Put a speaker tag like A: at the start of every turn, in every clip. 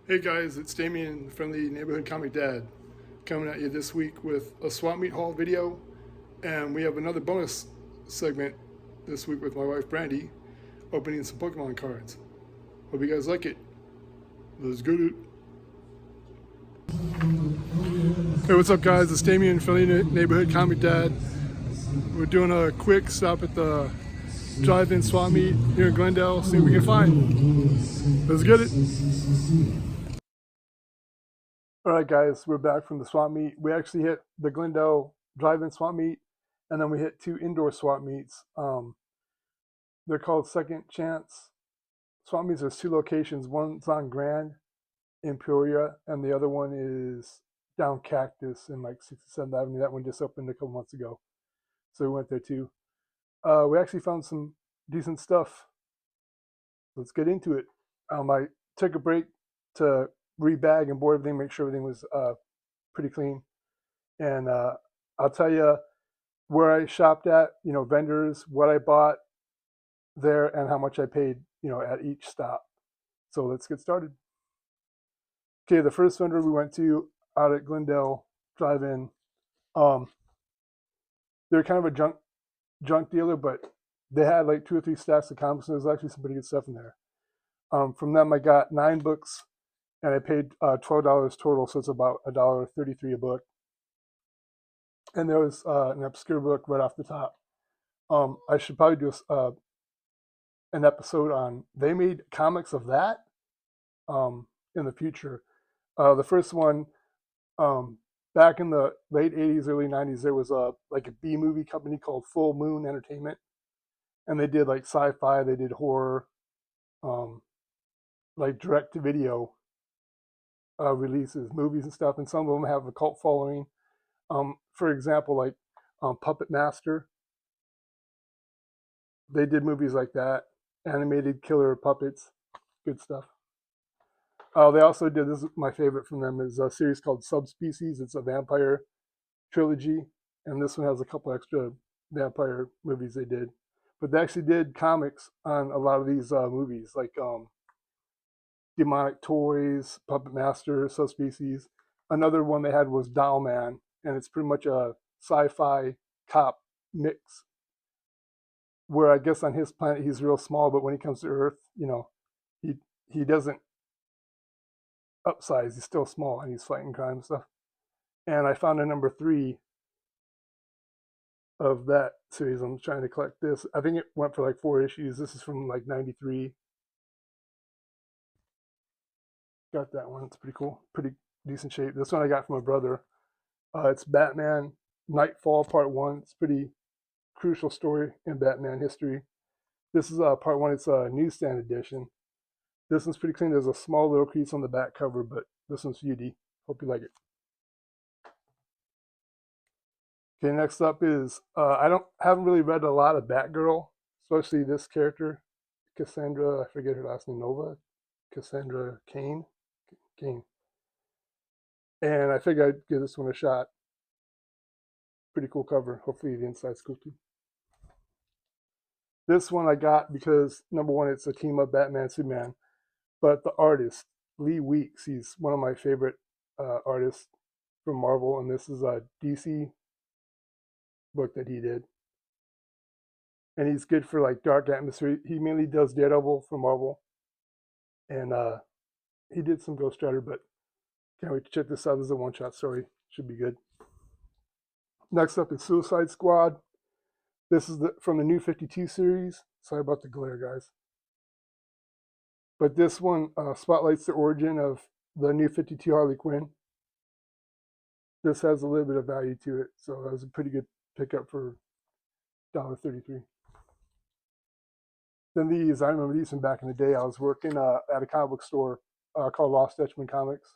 A: Hey guys, it's Damien from the Neighborhood Comic Dad coming at you this week with a swap meet haul video, and we have another bonus segment this week with my wife Brandy opening some Pokemon cards. Hope you guys like it. Let's get it. Hey, what's up guys? It's Damien from the Neighborhood Comic Dad. We're doing a quick stop at the drive-in swap meet here in Glendale, see what we can find. Let's get it. All right, guys, we're back from the swap meet. We actually hit the Glendale drive-in swap meet, and then we hit two indoor swap meets. They're called Second Chance swap meets. There's two locations. One's on Grand in Peoria, and the other one is down Cactus in like 67th Avenue. That one just opened a couple months ago, so we went there too. We actually found some decent stuff. Let's get into it. I took a break to rebag and board everything, make sure everything was pretty clean. And I'll tell you where I shopped at, vendors, what I bought there, and how much I paid, at each stop. So let's get started. Okay, the first vendor we went to out at Glendale Drive-In, they're kind of a junk dealer, but they had like 2 or 3 stacks of comics, and there's actually some pretty good stuff in there. From them, I got 9 books, and I paid $12 total, so it's about $1.33 a book. And there was an obscure book right off the top. I should probably do an episode on. They made comics of that in the future. The first one, back in the late '80s, early '90s, there was a B movie company called Full Moon Entertainment, and they did like sci-fi, they did horror, like direct to video releases, movies and stuff, and some of them have a cult following. For example, like Puppet Master, they did movies like that, animated killer puppets, good stuff. They also did, this is my favorite from them, is a series called Subspecies. It's a vampire trilogy, and this one has a couple extra vampire movies they did. But they actually did comics on a lot of these movies, like Demonic Toys, Puppet Master, Subspecies. Another one they had was Doll Man, and it's pretty much a sci-fi cop mix, where I guess on his planet he's real small, but when he comes to Earth, he doesn't upsize. He's still small, and he's fighting crime and stuff. And I found a number 3 of that series. I'm trying to collect this. I think it went for like 4 issues. This is from like '93. Got that one. It's pretty cool. Pretty decent shape. This one I got from my brother. It's Batman Nightfall Part 1. It's a pretty crucial story in Batman history. This is Part 1. It's a newsstand edition. This one's pretty clean. There's a small little crease on the back cover, but this one's beauty. Hope you like it. Okay, next up is I haven't really read a lot of Batgirl, especially this character, Cassandra. I forget her last name, Nova, Cassandra Kane, and I figured I'd give this one a shot. Pretty cool cover. Hopefully the inside's cool too. This one I got because number one, it's a team up Batman Superman, but the artist Lee Weeks, he's one of my favorite artists from Marvel, and this is a DC book that he did. And he's good for like dark atmosphere. He mainly does Daredevil for Marvel, and he did some Ghost Rider, but can't wait to check this out. This is a one-shot story. Should be good. Next up is Suicide Squad. This is from the New 52 series. Sorry about the glare, guys. But this one spotlights the origin of the New 52 Harley Quinn. This has a little bit of value to it, so that was a pretty good pickup for $1.33. Then these, I remember these from back in the day. I was working at a comic book store called Lost Dutchman Comics.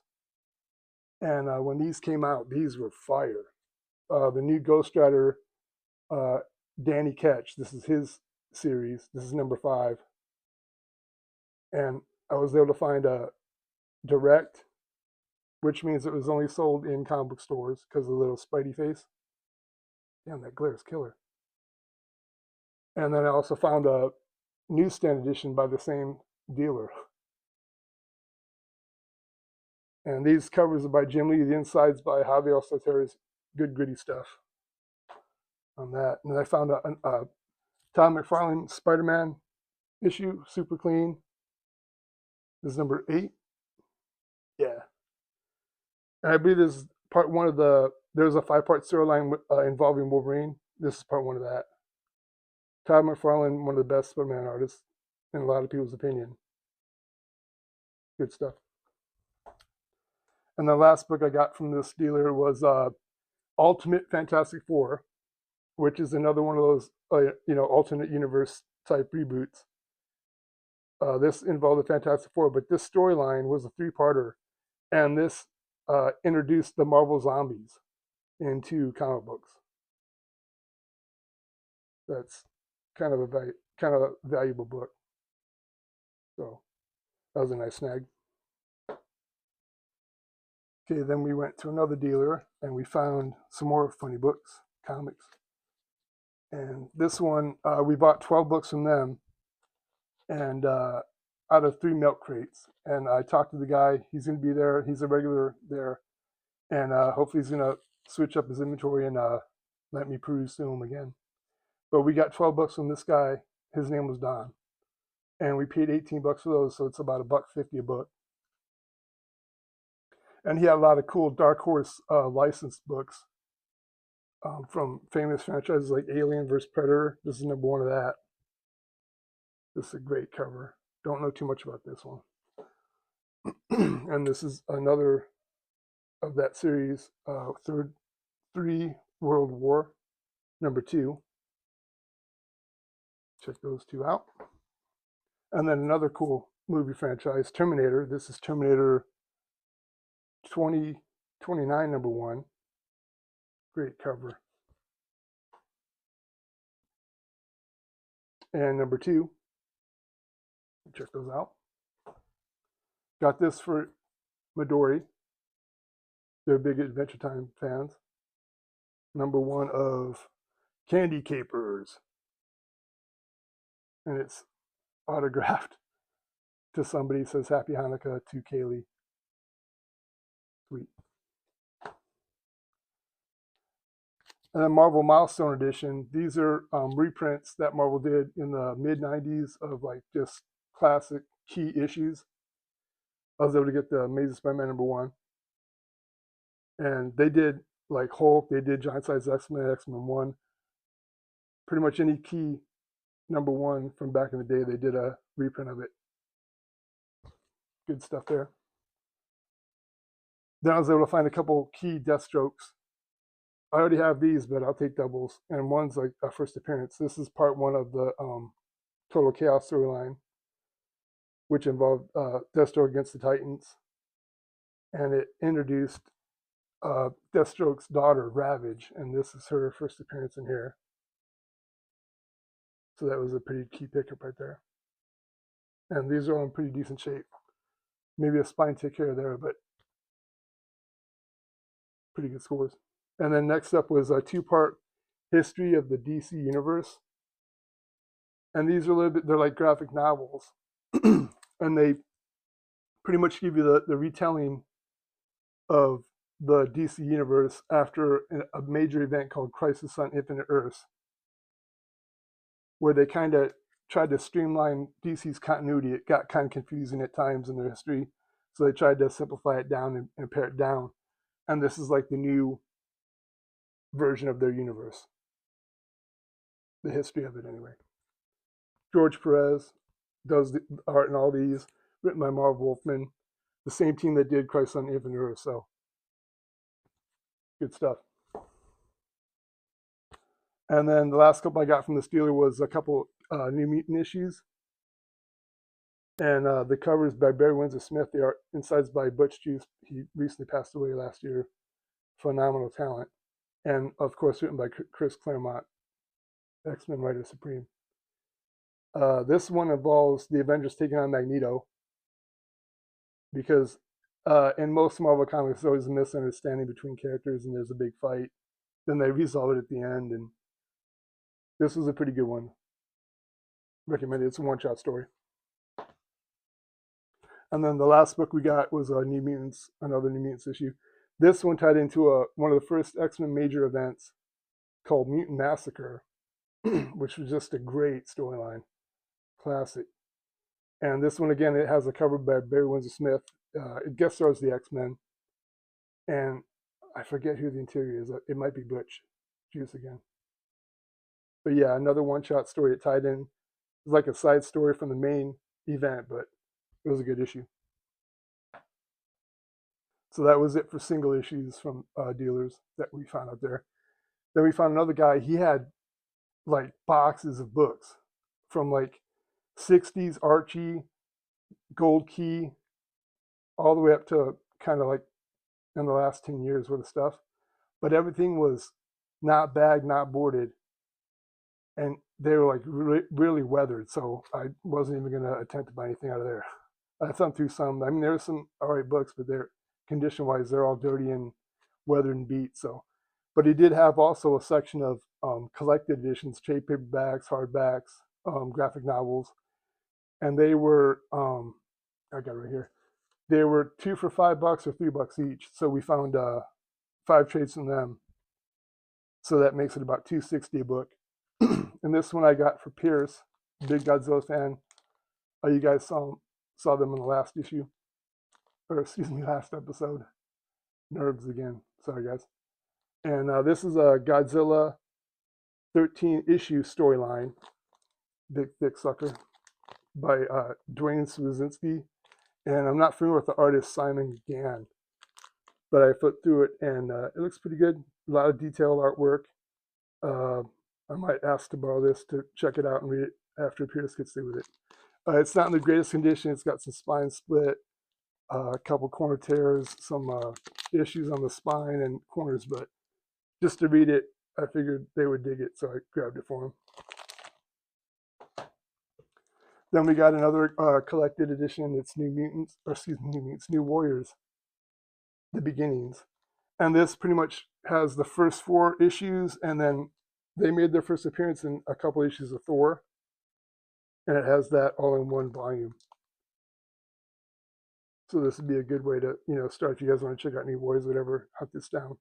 A: And when these came out, these were fire. The new Ghost Rider, Danny Ketch, this is his series. This is number 5. And I was able to find a direct, which means it was only sold in comic book stores because of the little Spidey face. Damn, that glare is killer. And then I also found a newsstand edition by the same dealer. And these covers are by Jim Lee. The insides by Javier Soteres. Good, gritty stuff on that. And then I found a Tom McFarlane Spider-Man issue, super clean. This is number 8. Yeah. And I believe this is part 1 of there's a 5-part storyline involving Wolverine. This is part 1 of that. Todd McFarlane, one of the best Spider-Man artists in a lot of people's opinion. Good stuff. And the last book I got from this dealer was Ultimate Fantastic Four, which is another one of those alternate universe type reboots. This involved the Fantastic Four, but this storyline was a 3-parter, and this introduced the Marvel Zombies into comic books. That's kind of a valuable book. So that was a nice snag. Okay, then we went to another dealer and we found some more funny books, comics. And this one, we bought 12 books from them, and out of 3 milk crates. And I talked to the guy. He's going to be there. He's a regular there. And hopefully he's going to switch up his inventory and let me peruse through them again. But we got 12 books from this guy. His name was Don. And we paid 18 bucks for those, so it's about $1.50 a book. And he had a lot of cool Dark Horse licensed books from famous franchises like Alien vs. Predator. This is number 1 of that. This is a great cover. Don't know too much about this one. And this is another of that series, Third 3 World War, number 2. Check those 2 out. And then another cool movie franchise, Terminator. This is Terminator 2029, number 1. Great cover. And number 2. Check those out. Got this for Midori. They're big Adventure Time fans. Number 1 of Candy Capers. And it's autographed to somebody. It says Happy Hanukkah to Kaylee. Sweet. And then Marvel Milestone Edition. These are reprints that Marvel did in the mid-90s of like just classic key issues. I was able to get the Amazing Spider-Man number 1. And they did like Hulk, they did Giant Size X-Men, X-Men 1. Pretty much any key number 1 from back in the day, they did a reprint of it. Good stuff there. Then I was able to find a couple key Deathstrokes. I already have these, but I'll take doubles. And one's like a first appearance. This is part 1 of the Total Chaos storyline, which involved Deathstroke against the Titans. And it introduced Deathstroke's daughter, Ravage, and this is her first appearance in here. So that was a pretty key pickup right there. And these are all in pretty decent shape. Maybe a spine tick here or there, but pretty good scores. And then next up was a 2-part history of the DC universe. And these are a little bit, they're like graphic novels. And they pretty much give you the retelling of the DC universe after a major event called Crisis on Infinite Earths, where they kind of tried to streamline DC's continuity. It got kind of confusing at times in their history, so they tried to simplify it down and pare it down. And this is like the new version of their universe, the history of it anyway. George Perez does the art in all these, written by Marv Wolfman, the same team that did Crisis on Infinite Earths. So good stuff. And then the last couple I got from this dealer was a couple New Mutant issues. And the covers by Barry Windsor Smith. The art insides by Butch Juice. He recently passed away last year. Phenomenal talent. And of course, written by Chris Claremont, X-Men writer supreme. This one involves the Avengers taking on Magneto, because in most Marvel comics, there's always a misunderstanding between characters and there's a big fight. Then they resolve it at the end, and this was a pretty good one. Recommend it. It's a one-shot story. And then the last book we got was New Mutants, another New Mutants issue. This one tied into one of the first X-Men major events called Mutant Massacre, which was just a great storyline, classic. And this one again, it has a cover by Barry Windsor Smith. It guest stars the X-Men, and I forget who the interior is. It might be Butch Juice again. But yeah, another one-shot story. It tied in. It was like a side story from the main event, but it was a good issue. So that was it for single issues from dealers that we found out there. Then we found another guy. He had like boxes of books from like 60s Archie, Gold Key, all the way up to kind of like in the last 10 years worth of stuff. But everything was not bagged, not boarded. And they were like really weathered. So I wasn't even going to attempt to buy anything out of there. I thumbed through some. I mean, there were some all right books, but they're condition wise, they're all dirty and weathered and beat. So, but he did have also a section of collected editions, trade paperbacks, hardbacks, graphic novels, and they were I got it right here. They were 2 for $5 or $3 each. So we found 5 trades from them. So that makes it about $2.60 a book. And this one I got for Pierce, big Godzilla fan. You guys saw them in the last issue, or excuse me, last episode. Nerves again. Sorry, guys. And this is a Godzilla 13 issue storyline, big thick sucker, by Dwayne Swazinski. And I'm not familiar with the artist Simon Gann, but I flipped through it and it looks pretty good. A lot of detailed artwork. I might ask to borrow this to check it out and read it after Pierce gets through with it. It's not in the greatest condition. It's got some spine split, a couple corner tears, some issues on the spine and corners, but just to read it, I figured they would dig it, so I grabbed it for them. Then we got another collected edition. It's New Mutants, or excuse me, New Mutants, New Warriors, The Beginnings. And this pretty much has the first 4 issues, and then they made their first appearance in a couple issues of Thor. And it has that all in one volume. So this would be a good way to, start if you guys want to check out New Warriors, whatever, hunt this down.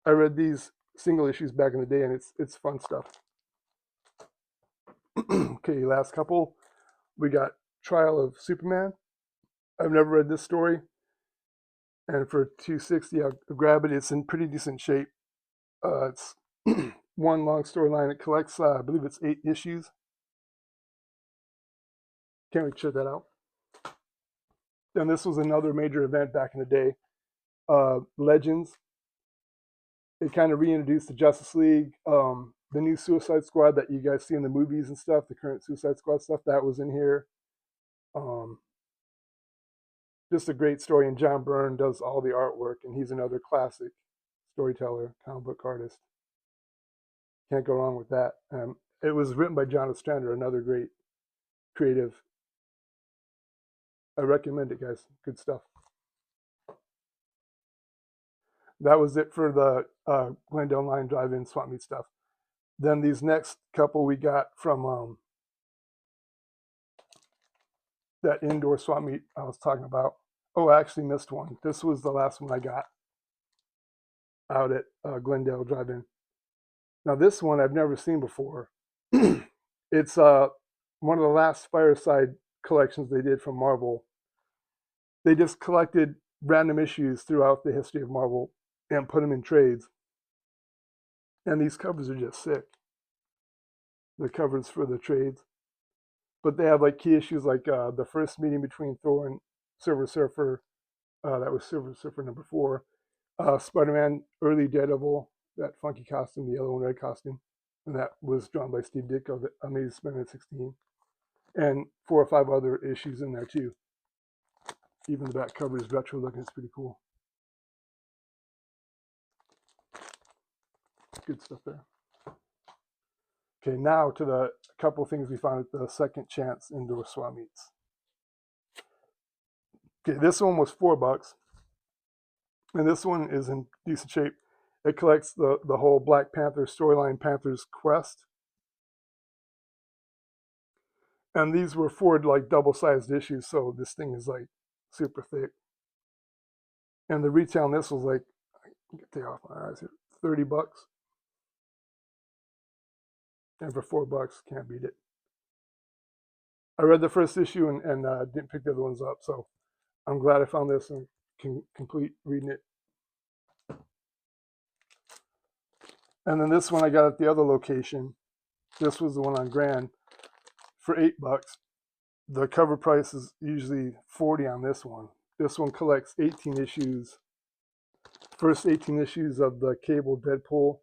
A: I read these single issues back in the day, and it's fun stuff. Okay, last couple. We got Trial of Superman. I've never read this story. And for $2.60, I'll grab it. It's in pretty decent shape. It's one long storyline. It collects, I believe it's 8 issues. Can't wait to check that out. And this was another major event back in the day. Legends. It kind of reintroduced the Justice League. The new Suicide Squad that you guys see in the movies and stuff, the current Suicide Squad stuff, that was in here. Just a great story, and John Byrne does all the artwork, and he's another classic storyteller, comic book artist. Can't go wrong with that. It was written by John Ostrander, another great creative. I recommend it, guys. Good stuff. That was it for the Glendale Line Drive-In Swap Meet stuff. Then these next couple we got from that indoor swap meet I was talking about. Oh, I actually missed one. This was the last one I got out at Glendale Drive-In. Now this one I've never seen before. It's one of the last Fireside collections they did from Marvel. They just collected random issues throughout the history of Marvel and put them in trades. And these covers are just sick. The covers for the trades. But they have like key issues like the first meeting between Thor and Silver Surfer. That was Silver Surfer number 4. Spider-Man, early Daredevil, that funky costume, the yellow and red costume. And that was drawn by Steve Ditko, the Amazing Spider-Man 16. And 4 or 5 other issues in there too. Even the back cover is retro looking. It's pretty cool. Good stuff there. Okay, now to the couple things we found at the Second Chance Indoor Swap Meets. Okay, this one was $4, and this one is in decent shape. It collects the whole Black Panther storyline, Panther's Quest. And these were 4 like double-sized issues, so this thing is like super thick. And the retail on this was like, I can take off my eyes here, $30. And for $4, can't beat it. I read the first issue and didn't pick the other ones up, so I'm glad I found this and can complete reading it. And then this one I got at the other location. This was the one on Grand for $8. The cover price is usually $40 on this one. This one collects 18 issues. First 18 issues of the cable Deadpool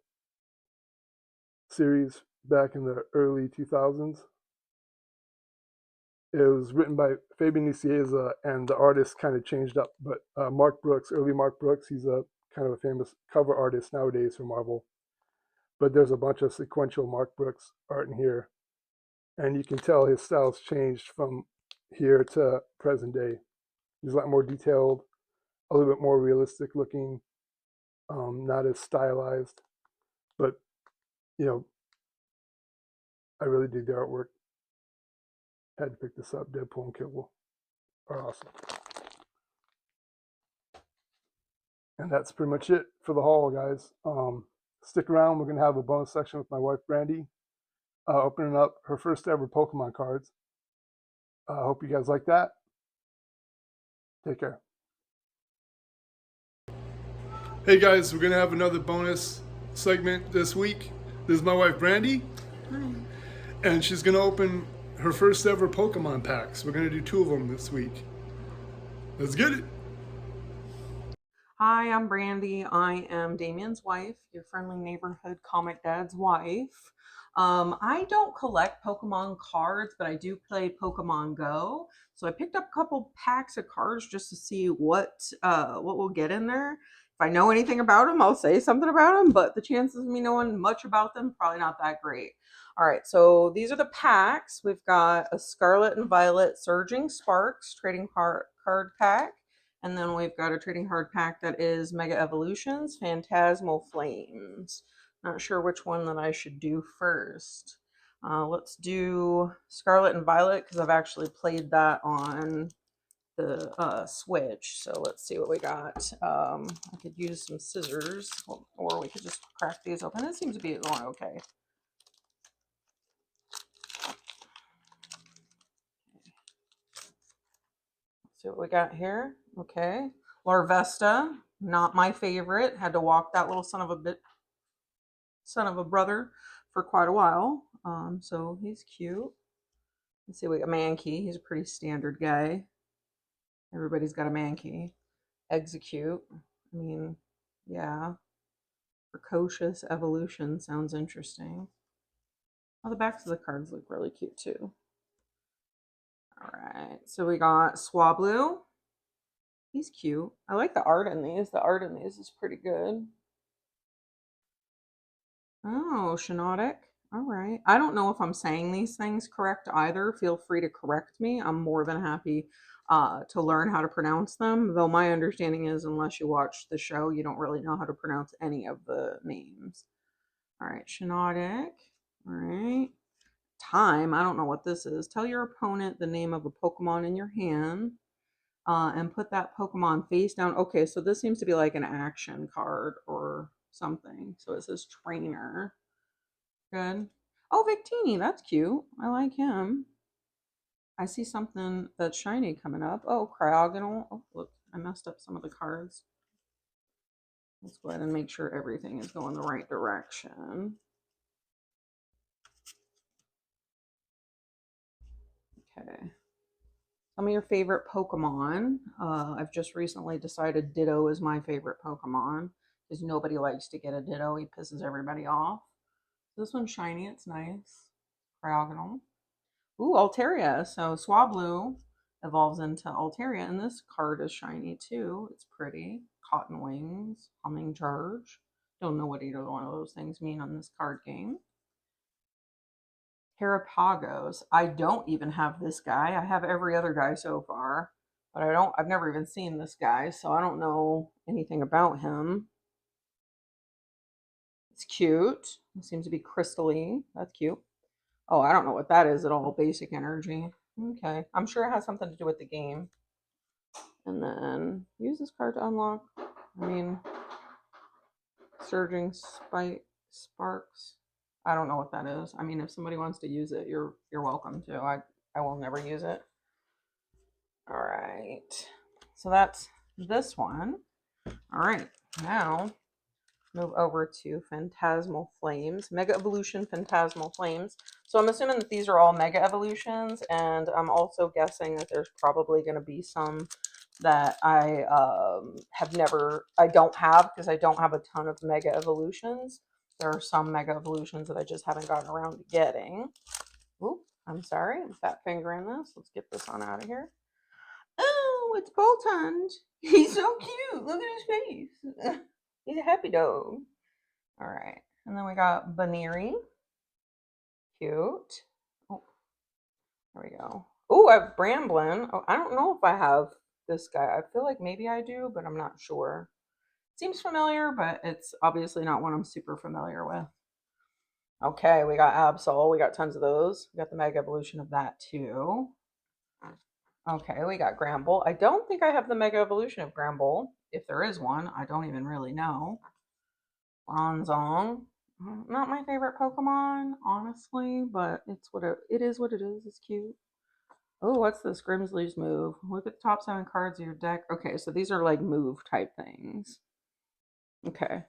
A: series back in the early 2000s. It was written by Fabian Nicieza, and the artist kind of changed up. But Mark Brooks, early Mark Brooks, he's a kind of a famous cover artist nowadays for Marvel. But there's a bunch of sequential Mark Brooks art in here. And you can tell his style's changed from here to present day. He's a lot more detailed, a little bit more realistic looking, not as stylized. But, you know, I really dig the artwork. Had to pick this up. Deadpool and Kibble are awesome. And that's pretty much it for the haul, guys. Stick around. We're going to have a bonus section with my wife, Brandy, opening up her first ever Pokemon cards. I hope you guys like that. Take care. Hey guys, we're going to have another bonus segment this week. This is my wife, Brandy. Hi. And she's going to open her first ever Pokemon packs. We're going to do 2 of them this week. Let's get it.
B: Hi, I'm Brandy. I am Damien's wife, your friendly neighborhood comic dad's wife. I don't collect Pokemon cards, but I do play Pokemon Go. So I picked up a couple packs of cards just to see what we'll get in there. If I know anything about them, I'll say something about them, but the chances of me knowing much about them probably not that great. All right, so these are the packs. We've got a Scarlet and Violet Surging Sparks trading card pack. And then we've got a trading card pack that is Mega Evolutions, Phantasmal Flames. Not sure which one that I should do first. Let's do Scarlet and Violet because I've actually played that on the Switch. So let's see what we got. I could use some scissors or we could just crack these open. It seems to be going okay. See what we got here. Okay. Larvesta, not my favorite. Had to walk that little son of a brother for quite a while. So he's cute. Let's see, we got Mankey. He's a pretty standard guy. Everybody's got a Mankey. Execute. I mean, yeah. Precocious Evolution sounds interesting. Oh, the backs of the cards look really cute too. All right, so we got Swablu. He's cute. I like the art in these. The art in these is pretty good. Oh, Shinotic. All right. I don't know if I'm saying these things correct either. Feel free to correct me. I'm more than happy to learn how to pronounce them. Though my understanding is, unless you watch the show, you don't really know how to pronounce any of the names. All right, Shinotic. All right. Time. I don't know what this is. Tell your opponent the name of a Pokemon in your hand and put that Pokemon face down. Okay, so this seems to be like an action card or something. So it says trainer. Good. Oh, Victini, that's cute. I like him. I see something that's shiny coming up. Oh, Cryogonal. Oh, look, I messed up some of the cards. Let's go ahead and make sure everything is going the right direction. Okay. Some of your favorite Pokemon. I've just recently decided Ditto is my favorite Pokemon because nobody likes to get a Ditto. He pisses everybody off. This one's shiny. It's nice. Cryogonal. Ooh, Altaria. So Swablu evolves into Altaria, and this card is shiny too. It's pretty. Cotton Wings, Humming Charge. Don't know what either one of those things mean on this card game. Terrapagos. I don't even have this guy. I have every other guy so far, but I've never even seen this guy, so I don't know anything about him. It's cute. It seems to be crystally. That's cute. Oh, I don't know what that is at all. Basic energy. Okay. I'm sure it has something to do with the game. And then use this card to unlock. I mean, surging spike sparks. I don't know what that is. I mean, if somebody wants to use it, you're welcome to. I will never use it. All right. So that's this one. All right. Now move over to Phantasmal Flames, Mega Evolution Phantasmal Flames. So I'm assuming that these are all Mega Evolutions, and I'm also guessing that there's probably going to be some that I don't have because I don't have a ton of Mega Evolutions. There are some Mega Evolutions that I just haven't gotten around to getting. Oop, I'm sorry, I'm fat fingering this. Let's get this on out of here. Oh, it's Boltund. He's so cute. Look at his face. He's a happy dog. All right. And then we got Baneri. Cute. Oh, there we go. Oh, I have Bramblin. Oh, I don't know if I have this guy. I feel like maybe I do, but I'm not sure. Seems familiar, but it's obviously not one I'm super familiar with. Okay, we got Absol. We got tons of those. We got the Mega Evolution of that too. Okay, we got Gramble. I don't think I have the Mega Evolution of Gramble. If there is one, I don't even really know. Bronzong. Not my favorite Pokemon, honestly, but it is what it is. It's cute. Oh, what's this Grimsley's move? Look at the top 7 cards of your deck. Okay, so these are like move type things. Okay.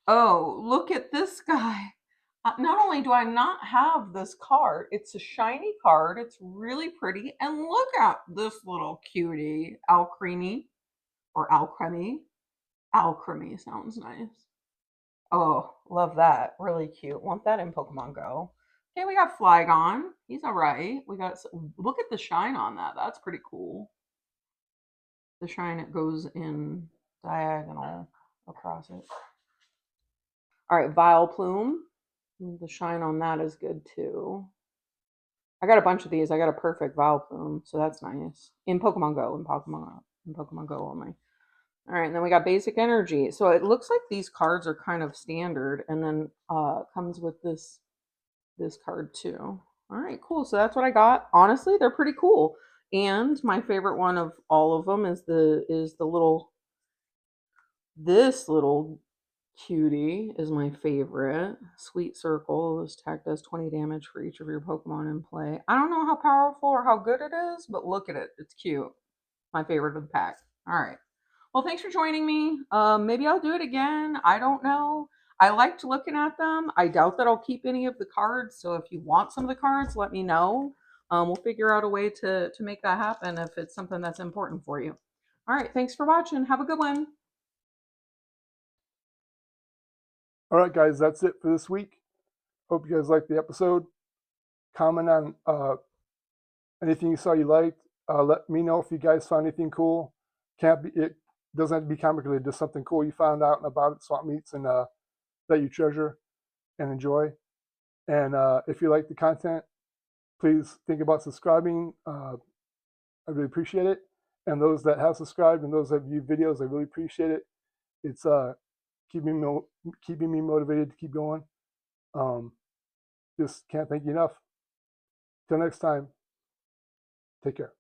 B: Oh, look at this guy. Not only do I not have this card, it's a shiny card. It's really pretty. And look at this little cutie, Alcremie or Alcremie. Alcremie sounds nice. Oh, love that. Really cute. Want that in Pokemon Go. Okay, we got Flygon. He's all right. Look at the shine on that. That's pretty cool. The shine, it goes in diagonal across it. All right, Vileplume. The shine on that is good too. I got a bunch of these. I got a perfect Vileplume, so that's nice. In Pokemon Go, in Pokemon Go only. All right, and then we got basic energy. So it looks like these cards are kind of standard, and then comes with this card too. All right, cool. So that's what I got. Honestly, they're pretty cool. And my favorite one of all of them is the little this little cutie is my favorite. Sweet Circle. This attack does 20 damage for each of your Pokemon in play. I don't know how powerful or how good it is, but look at it. It's cute. My favorite of the pack. All right. Well, thanks for joining me. Maybe I'll do it again. I don't know. I liked looking at them. I doubt that I'll keep any of the cards. So if you want some of the cards, let me know. We'll figure out a way to make that happen if it's something that's important for you. All right. Thanks for watching. Have a good one.
A: All right, guys, that's it for this week. Hope you guys liked the episode. Comment on anything you saw you liked. Let me know if you guys found anything cool. It doesn't have to be comic related, just something cool you found out about at swap meets and that you treasure and enjoy. And if you like the content, please think about subscribing. I really appreciate it. And those that have subscribed and those that view videos, I really appreciate it. It's keeping me motivated to keep going. Just can't thank you enough. Till next time, take care.